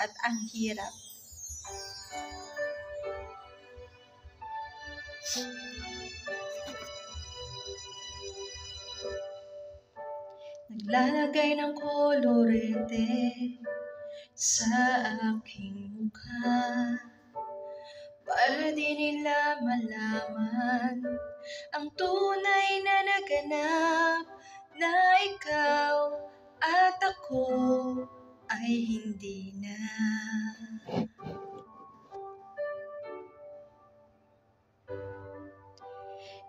at ang hirap. Naglalagay ng kolorete sa aking mukha para di nila malaman ang tunay na naganap, na ikaw at ako ay hindi na.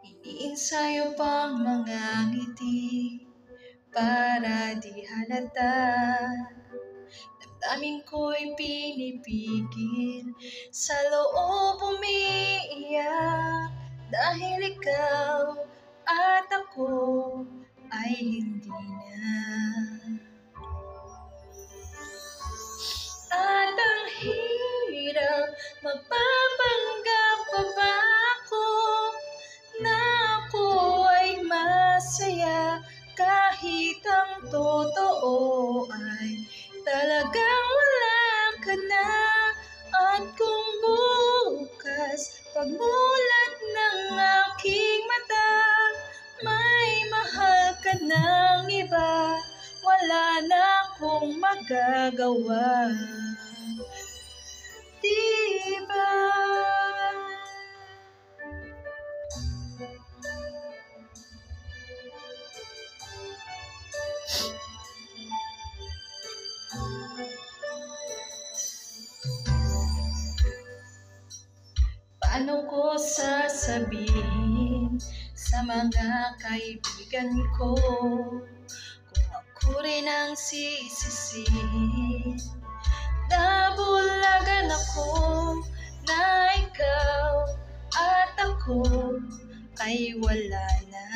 Iniinsayo pang mga ngiti para di halata, damdamin ko'y pinipigil, sa loob umiiyak, dahil ikaw at ako ay hindi na. At ang hirap, magpapanggap pa ba ako na ako ay masaya, kahit ang totoo ay talagang wala ka na. At kung bukas pagmulat ng aking mata, may mahal ka ng iba, wala na akong magagawa. Diba? Paano ko sasabihin sa mga kaibigan ko kung ako rin ang sisisihin? Nabulagan ako na ikaw at ako ay wala na.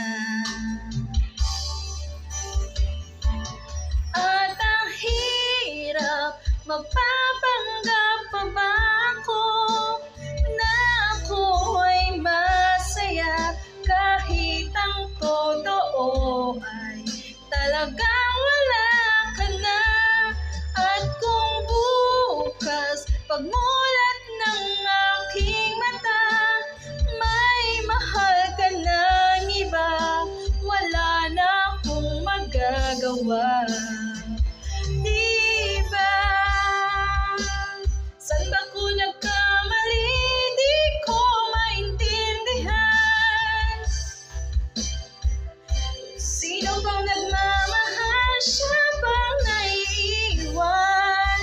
At ang hirap, magpapanggap pa ba ako na ako ay masaya, kahit ang totoo ay talagang wala ka na. At kung bukas pagmulat ng aking mata, may mahal ka ng iba, wala na akong magagawa. Diba? Saan ba ko nagkamali? Di ko maintindihan. Sino bang nagmamahal? Siya bang naiiwan?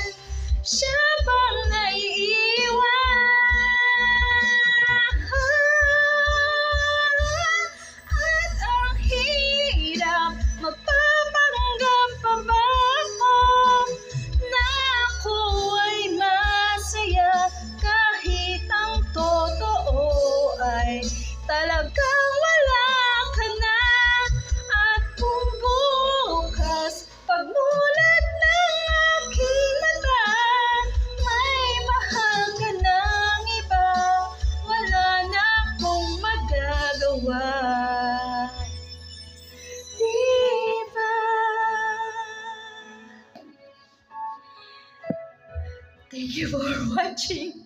Siya bang naiiwan? At ang hirap, magpapanggap pa ba ako na ako ay masaya, kahit ang totoo ay talagang wala ka na. At kung bukas pagmulat ng aking mata, may mahal ka ng iba, wala na akong magagawa. Diba? Thank you for watching.